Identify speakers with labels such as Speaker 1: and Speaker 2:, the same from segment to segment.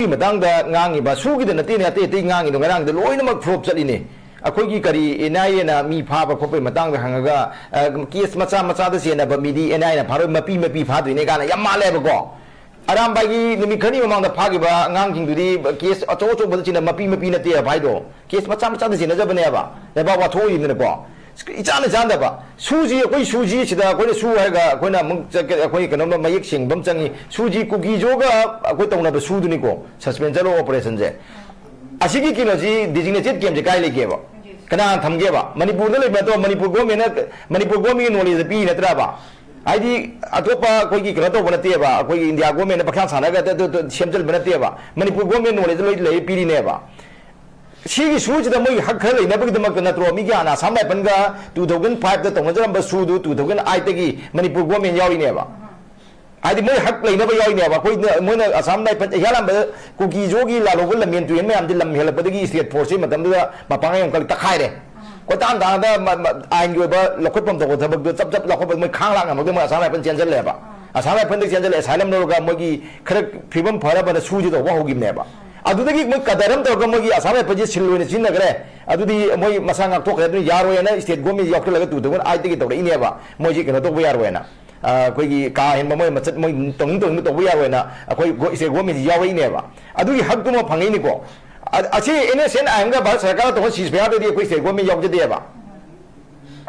Speaker 1: ที่มาตั้งแต่งานอีบาสู้กินแต่เนี่ยตีงานอีตรงนั้นแต่ลอยน้ำมันครบจัดอินี่คุยกี่กะรีเอ็นไอนะมีภาพครบไปมาตั้งแต่หางก็เคสมาซาตัวเสียนะบะมีดีเอ็นไอนะพารุมาปีพาตัวนี้กันยังมาเลยบก็อารามไปกี่นี่มีคนนี้มาตั้งพากี่บ่างานจริงดูดีเคสโจ้บัดจินมาปีนะเตี้ยไปดูเคสมาซาตัวเสียนะจะเป็นยังไงบ่แต่บอกว่าโทษยินเนี่ยบ่อีจานจานเด้อบ่สู้จีคุยสู้จีชิดาคุยสู้ให้ก็คุยน่ะมึงจะคุยกันน้องมายิกสิงบัมจังนี่สู้จีคุกี้โจ้ก็คุยตรงนั้นไปสู้ดูนี่ก็ซัสเพนชั่นโอเปอเรชั่นเจอาชีพกินแล้วจีดิจิเนชิดเกมจะใกล้เลยเก็บบ่ขณะทำเก็บบ่มณีปูร์นั่นเลยมาตัวมณีปูร์ก็มีนะมณีปูร์ก็มีโนเลสปีนะตระบ่ไอ้ที่อัตโตปะคุยกี่กระตัวบนเตี้ยบ่คุยอินเดียก็มีนะปักษาสานก็ตัวเชมเจลบนเตี้ยบ่มณีปูร์ก็มีโนเลสเลยปีนี่เนี่ยบ่ชีกิสู้จะทำให้หักเขาเลยนะพวกที่มากันนะตัวมีกี่อันนะสามใบปันก็2005แต่ตรงนั้นจะทำไปสู้ดู2008ตะกี้มันนี่พวกว่ามียาวอีเนี่ยบ่ไอ้ที่ไม่หักเลยนะไปยาวอีเนี่ยบ่คุยเนี่ยมันเนี่ยสามใบปันเฮ้ยลำไปกูกี่โจกี้ลาโลกุลลำเมียนตัวเองไม่ทำที่ลำเฮลปตะกี้สเตทฟอร์ซีมาทำด้วยมาปังให้มันก็ตะไคร้เลยก็ตามแต่ไอ้อยู่บ่เราคุยปั๊มตัวถ้าบอกจับเราคุยมันข้างล่างมันก็มาสามใบปันเชียนจะเลยบ่สามใบปันเชียนจะเลยสายลำโนก็เมื่อกี้คดีพิบัมพาราบันสู้ที่ตัวว่าเขากินเนี่ยบ่अदुदगी मैं कदरम तो गमगी असामे पजे सिलुने चिन करे अदुदी मोई मसांग तो करे यारो ना स्टेट गोमी यॉक्ट लगे तू आइते की तो इनेबा मोजी कनो तो यारो ना कोई का हेन मोई मचत मोई तंग तो यारो ना कोई स्टेट गोमी याव इनेबा अदुगी हक तुम फंगे निको अच्छे इनेसेन आंगा भारत सरकार तो सीज पे आदे कोई स्टेट गोमी यॉक्ट देबा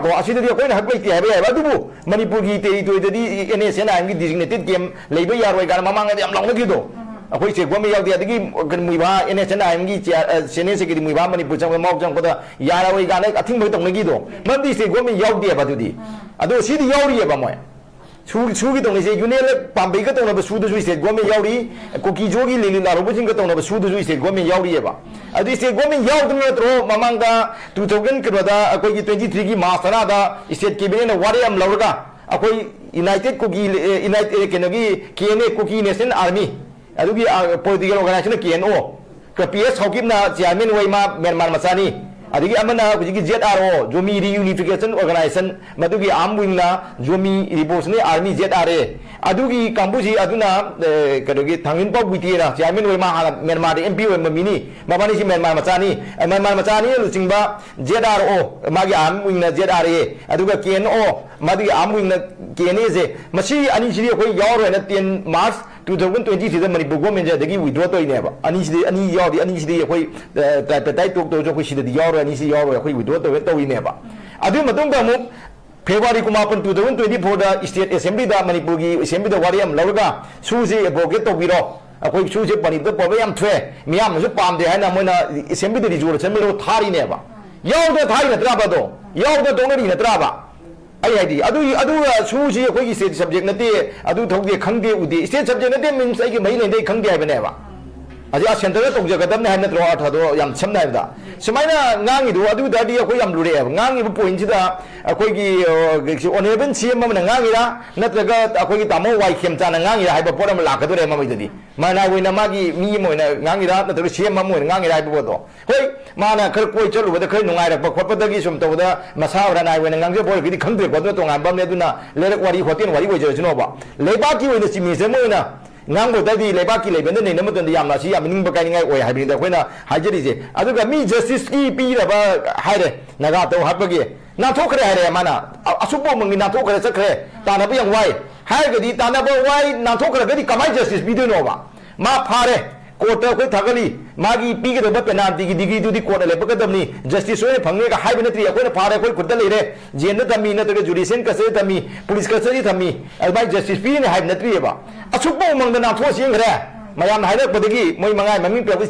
Speaker 1: को असिददी कोई हक लेते है बे अदुबु मणिपुर की टेरिटोरी इनेसेन आंगी डिजिग्नेटेड गेम लेबे यारो गार ममांग याम लंगदो अखोई से गोमे याव दियादगी मुइबा एनएचएन आइएमगी सेने से गिरी मुइबा मणिपुर चंग मौक चंग कोदा यारावई गाने अथिंग बै तंगगी दो मबदी से गोमे याव दिया बादुदी अदो सिदी यावरी बा मोय सुगी तंग से यूनेल पाम्बे का तंग सुदु से गोमे यावरी कोकी जोगी लिली लारो बुजिंग का तंग सुदु से गोमे यावरी बा अदि से गोमे याव दम नत्रो ममांगा 2000 करोदा अखोई 23 की मासरा दा स्टेट कैबिनेट ने वारे हम लौरगा अखोई यूनाइटेड कोकी यूनाइटेड केनगी केने कोकी नेशनल आर्मी अदुगी पॉलिटिकल ऑर्गेनाइजेशन केएनओ पीएस हॉकिमना चेयरमैन वैमा म्यांमार मचानी अदुगी अमना हुजिगी जेआरओ जोमी रियूनिफिकेशन ऑर्गेनाइजेशन मदुगी आर्म विंगना जोमी रिवोल्यूशनरी आर्मी जेआरए अदुगी कांबुजी अदुना कदुगी थांगिनपा बुइतीना चेयरमैन वैमा म्यांमार एमपी वैमा मिनी मबानी सी म्यांमार मचानी लुचिंगबा जेआरओ मागी आर्म विंगना जेआरए अदुगा केएनओ मदुगी आर्म विंगना केएनए जे मसी अनी सिदी अखोई यावरोना 10 मार्च 2023 मणिपुर गवर्नमेंट विड्रॉ तौनेबा अनी यावदी अनी सिदी अखोई ताई टोक तो जो सिदी यावरो अनी सी यावरो अखोई विड्रॉ तौनेबा अदु मतुंग दा मुक फेब्रुआरी 2024 दा स्टेट असेंबली दा मणिपुर की असेंबली दा वारी हम लौरगा सुजे एडवोकेट तौबिरो अखोई सुजे पनिबदा पबे याम थ्वे मियाम जो पामदे हाइना मोना असेंबली दा रिजोल्यूशन मेलो थारीनेबा यावदा थारी नत्राबा दो यावदा दोंगरी नत्राबा आई सूची अखोई स्टेट सब्जेक्ट नते थौदे खंगे उदे स्टेट सब्जेक्ट नते मीन्स आई मई लेदे खंगे हाइबनेबा अजे सेंटर तौजगदबने हाइना नत्रो अर्थदो याम समना हाइबदा सुमाइना ngangido दादी अखोई याम लुरे ngangiबो पॉइंट सिदा अखोई ऑनरेबल सीएम अमना ngangira नत्रगा अखोई तामो वाई खेमचाना ngangira हाइबा पोरम लाखदोरे ममैददी माना वइना मागी मी मोइना ngangira नत्र सीएम मोइना ngangira हाइबो बोदो होय माना खर कोई चलुबदा खर नुंगाइरप खोपदगी सुम तौदा मसावरा नाय वइना nganजे बोल गिदि खंदे बोदो तोंगाबमने दुना लेरक वारी होटेल वारी वइजरजनोबा लेबाकी वइना सिमिसे Moina ngang bo dadi leba ki leben ne ne mutun yam la si yam ning ba kai ngai oi ha bi da khoina ha jeri je aduga mi justice ki pi da ba ha de naga to ha ba gi na thok khare ha de mana asupo mung ni na thok khare sak khare ta na ba yang wai ha ga di ta na ba wai na thok khare ga di kamai justice bi de no ba ma pha de court अखोई थागली मागी पीगदब पेनाल्टी की डिग्री दुदी कोर्ट लेपकदबनी जस्टिस होने फंगे का हाइब नत्री अखोई फारे अखोई खुद लेरे जेल थमी नत्रग जुडिशियल कस्टडी थमी पुलिस कस्टडी थमी अदबाई जस्टिस पीने हाइब नत्री एबा अचुप मंगद नाथो चेंगरे मयाम हाइरकपदगी मोय मंगाय ममिंग पेब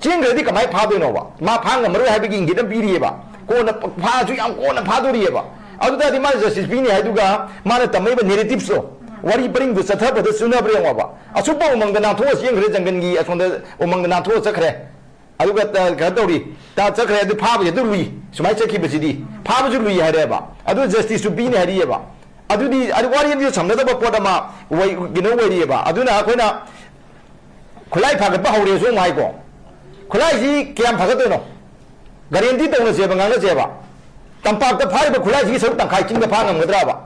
Speaker 1: चेंगरेदी कमाय फादोनोबा मा फांग मरु हाइबगी इंगिदम पीरिएबा कोन फाजु याम कोन फादोरिएबा अदुदादी मा जस्टिस पीने हाइदुगा माने तमैबा नेरेटिव्सो वारी परिंग दु सथबद सुनब्रे वाबा असुप उमंग नाथो चेंगरे जंगनगी असोंद उमंग नाथो चखरे अदुगा गदौरी ता चखरे अदु फाबजे दु लुई सुमाय चखिबसिदी फाबजु लुई हारेबा अदु जस्टिस पीने हारिएबा अदुदी अदु वारी नि समनदब पोदमा वै गिनो वैरिएबा अदुना अखोइना खुलाई फागत हौरे सो माइको खुलाई जी केम फागतनो गारंटी तौना जेबा ngang जेबा तंपाक फारिबा खुलाई जी सब तंखाइ चिंग फांगमगद्राबा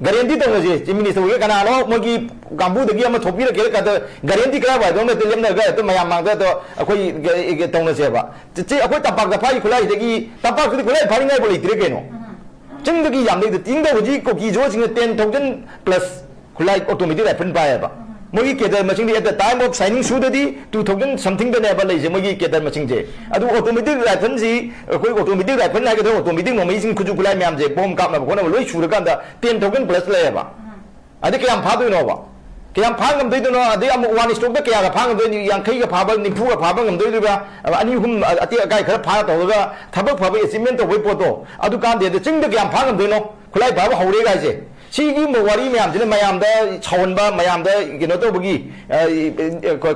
Speaker 1: guarantee ตรงเลยจิมินิสต์กันนะเมื่อกี้กัมพูชามาทบปีละเกี่ยวกับ guarantee ก็ได้ตรงนั้นเตรียมเนี่ยก็ตัวมายามังตัวคุยตรงนั้นเสียบะที่คุยตับปากกับพายคุยอะไรที่ตับปากคือคุยอะไรพายง่ายบริตรเกนจึงตะกี้ยามนี้จริงๆว่าจีก็กี่โจทย์จริง10,000 plus คุยอะไรออโตเมติกได้เป็นไปอ่ะเมื่อกี้เกิดมาชิงที่ at the time of signing สุดที่2,000 something เป็นอะไรเลยเมื่อกี้เกิดมาชิงเจอะดูออโตเมติกได้เป็นสิคุยออโตเมติกได้เป็นอะไรก็ได้ออโตเมติกมันไม่จริงคุยคุยอะไรไม่ยามเจบอมกับมาคนนั้นลุยชูรกันแต่10,000 plus เลยอ่ะอันนี้แค่ยามพาด้วยเนาะวะแค่ยามพากันด้วยเนาะเดี๋ยววันนี้สต๊อกแค่ยามพากันด้วยยังใครก็พาไปนิพูก็พาไปกันด้วยด้วยอันนี้ผมอธิกายเขาพาตัวก็ทับพาไปซิเมนต์ตัวไปปวดตัวอะดูการเดี๋ยวจริงๆแค่ยามพากันด้วยเนาะคุยอะไรพาไปเขาเรียกอะไรชีกิมวารีไม่ยามจีนไม่ยามเดชาวบ้านไม่ยามเดกินเอาตัวบุกี้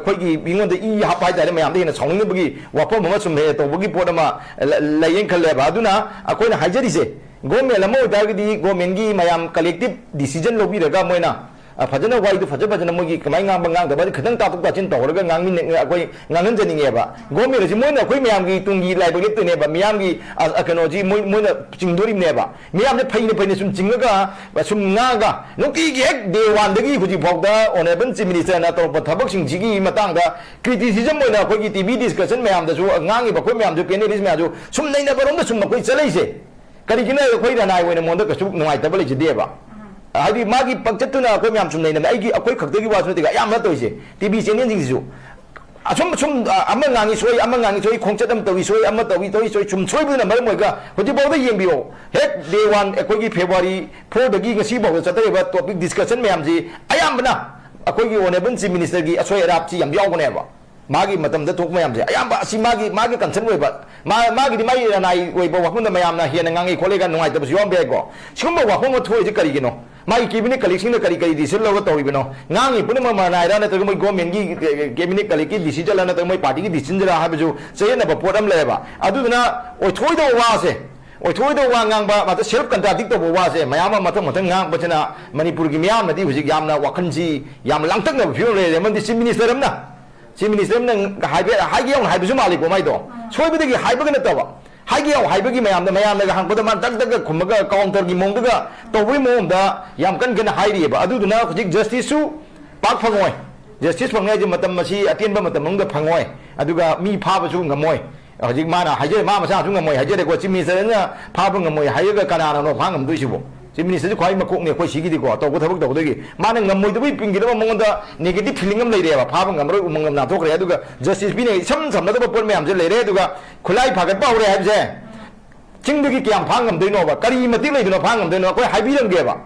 Speaker 1: คุยกี่บิงวันเดอีฮับไปแต่ไม่ยามเดนะชาวนี้บุกี้ว่าพอมันสุ่มเหตุตัวบุกี้ปวดมาเลยยังเขาเลยบ้าดูนะคุยนะหายใจดิเซ่ก็ไม่ละมั่วแต่ก็ดีก็มันกี่ไม่ยาม collective decision ลบีเรื่องก็ไม่นะพัฒนาไว้ดูพัฒนาเมื่อกี้ก็ไม่งามบางงานแต่ว่าขณะตัดตุกตัดชิ้นต่อแล้วก็งานมีคุยงานนั้นจะนี่ไงบ้าก็ไม่เลยสิมั่วนะคุยไม่ยามกี่ตุงกี่ไลบริตเนี่ยบ้าไม่ยามกี่ขนมจีมั่วนะจริงด้วยเนี่ยบ้าไม่ยามเนี่ยไปเนี่ยสุ่มจริงแล้วก็สุ่มงาก็นุกี้เอกเดวันเด็กที่คุยพอกได้อันนี้เป็นจิมินิสนะตัวทับชิงจิกี้มาตั้งได้คริติซิซัมมั่วนะคุยทีวีดิสคัชชันไม่ยามแต่ชัวงานกี่บ้าคุยไม่ยามจะเป็นนี่ไม่ยามจะสุ่มในนั้นบ้านเราสุ่มมาคุยเฉลยสิกันที่นั่นคุยกันนายวันนี้มันต้องกระชุ่มหน่อยแต่ไม่เลยจะเดียบอ่ะไอ้ที่มากี่ปัจจุบันนะคุยไม่ยามสุ่มในนั้นไอ้กี่คุยขัดที่ว่าสุ่มที่ก็ยามละตัวสิทีวีเสียงจริงๆสิชุ่มอามันงานนี้ช่วยอามันงานนี้ช่วยคงจะทำตัวช่วยอามันตัวช่วยชุ่มช่วยเพื่อนมาเมื่อกี้คนที่บอกได้ยังบิโอเฮ็ดเดวันคุยกี่เฟบรุรีพอเด็กกี่สิบอกว่าจะได้ว่าตัวบิ๊กดิสคัชชันไม่ยามสิไอ้ยามมันนะคุยกี่วันนี้เป็นซิมินิสเตอร์กี่ช่วยรับสิยามยาวกันเนี่ยบ่มากี่มาทำได้ทุกไม่ยามสิไอ้ยามบ่สิมากี่กันเช่นไว้บ่มากี่ที่ไม่ยังไงไว้บอกว่าคนทำไม่ยามนะเฮียนงานกี่คนเล่กันหน่วยแต่บ่ยอมเบียก็ชิมบอกว่าคนมาช่วยจะกันกี่เนาะมาอีกมินิคลิกสิ่งนั้นคลิกดิสิลเราก็ตัวอีกเนาะงานนี้ปุ่นมาหน้าได้นะแต่ก็ไม่ก็มันกี่มินิคลิกดิสิจะแล้วนะแต่ไม่ปาร์ตี้กี่ดิสิจะให้ไปจูเสียนะแบบปวดอะไรบ้าอะดูนะโอ้ช่วยตัวว่าสิโอ้ช่วยตัวว่างานบ้ามาแต่เชฟกันตาติ๊กตัวว่าสิไม่ยามมาทั้งงานเพราะฉะนั้นมันนี่ปุ่นกี่ไม่ยามนะที่ผู้ชิยามนะว่าคันซียามหลังตั้งนะพิวเลยมันที่ซิมินิสเตอร์นะซิมินิสเตอร์นั่งหายกี่อย่างหายไปชั่วโมงเลยผมไม่ตัวช่วยไปได้กี่หายไปกันตัวให้กี่เอาให้ไปกี่ไม่ยามแต่ไม่ยามเลยก็หันไปแต่มันตั้งก็ขุมก็กองเตอร์กี่โมงก็ตัววิ่งโมงแต่ยามกันให้ดีบ่อะดูนะคุณจิก justice สู้ปักพังงอย justice พังงอยจะมาทำมาชี้อาทิตย์บ่มาทำมึงก็พังงอยอะดูก็มีภาพสู้งมวยจิกมานะให้เจมามาซาสู้งมวยให้เจได้กว่าจิมีเสนภาพงมวยให้ก็กันนะเนาะพังงมด้วยชิบ่จิมินิสจะคอยมาคุกเนี่ยคอยชี้กี่ดีกว่าตัวก็ทับตัวด้วยมาเนี่ยงมวยตัววิ่งปิงกี่แล้วมึงก็ negative feeling งมเลยเดียวภาพงมรู้มึงงมน้ำทุกข์เลยดูก็ justice พี่เนี่ยซ้ำแล้วตัวปนไม่ยามจะเลยดูก็คุไล่ผักกันเป้าเลยให้ใช่จริงด้วยกี่ยามพังกันด้วยเนาะว่าการีมาที่เลยด้วยพังกันด้วยเนาะก็ให้บีเรื่องเกี่ยวกับ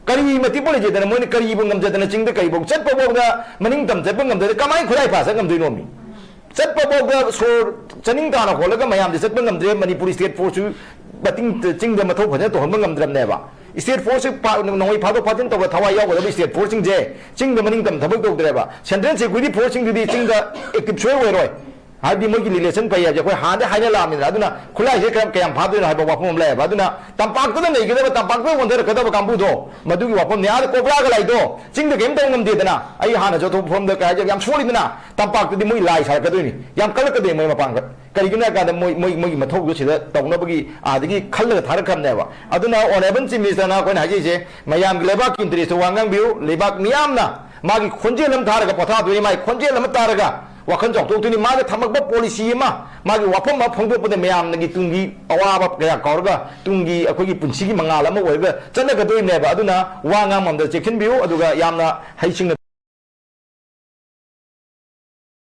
Speaker 1: การีมาที่พอเลยจะแต่เมื่อนี้การีบุงกันจะแต่จริงด้วยการีบุงเซ็ตพอบอกว่ามันนิ่งต่ำเซ็ตบุงกันด้วยก็ไม่คุยภาษากันด้วยเนาะมีเซ็ตพอบอกว่าโซ่จะนิ่งตาหน้าคนแล้วก็ไม่ยามจะเซ็ตบุงกันด้วยมันนี่ police state force บัดจริงจริงเดี๋ยวมาทุบหัวใจตัวบุงกันด้วยเนี่ยว่า state force พาหน่วยพาตัวพาทิ้งตัวทวายยาวกว่า state force จริงเจจริงเดี๋ยวมันนิ่งต่ำทับตัวด้วยว่าฉันเดินเสียคุยที่ force จริงดีจริงก็เอกช่วยไว้ด้วยหายดีมื่อกี้รีเลชั่นไปอยากจะคุยหาได้ให้เนี่ยลามินแล้วดูนะคุณไล่เช็คแกยังพาด้วยนะให้บอกว่าผมเลยว่าดูนะตามปากก็ต้องไหนก็ได้ตามปากก็วันเดียวก็ได้ว่ากัมพูโตมาดูว่าผมเนี่ยอะไรก็ปลากอะไรโตจริงแต่เกมต้องเงินดีนะไอ้หานะจะทุบผมเด็กไอ้ยังช่วยนะตามปากก็ดีมือไล่ใช้ก็ด้วยนี่ยังก็เลยก็ดีมือมาปังกันก็ดีก็เนี่ยการมือมาทุบก็เฉยตรงนั้นเมื่อกี้ที่กี้ขันเลยทารกคำเนี่ยว่าดูนะอันนี้เป็นสิ่งที่สนาคนหายใจไม่ยามเลบักกินตรีสว่างงังบิวเลบักมียามนะมากี่คนเจริญทารกปะท่าตัวนี้ไม่คนเจริญทารกว่าคนจอกตัวนี้มาจะทำแบบ policy มากี่ว่าผมมาพงตัวเป็นไม่ยามนั่งกี่ตุงกี่เอาว่าแบบแกกอร์ก็ตุงกี่คุยกี่ปุ่นชีกี่มังงะแล้วมาไว้ก็จะนั่งก็ตัวนี้แบบดูนะว่างงามมันจะเช็คบิวดูก็ยามนะให้ชิง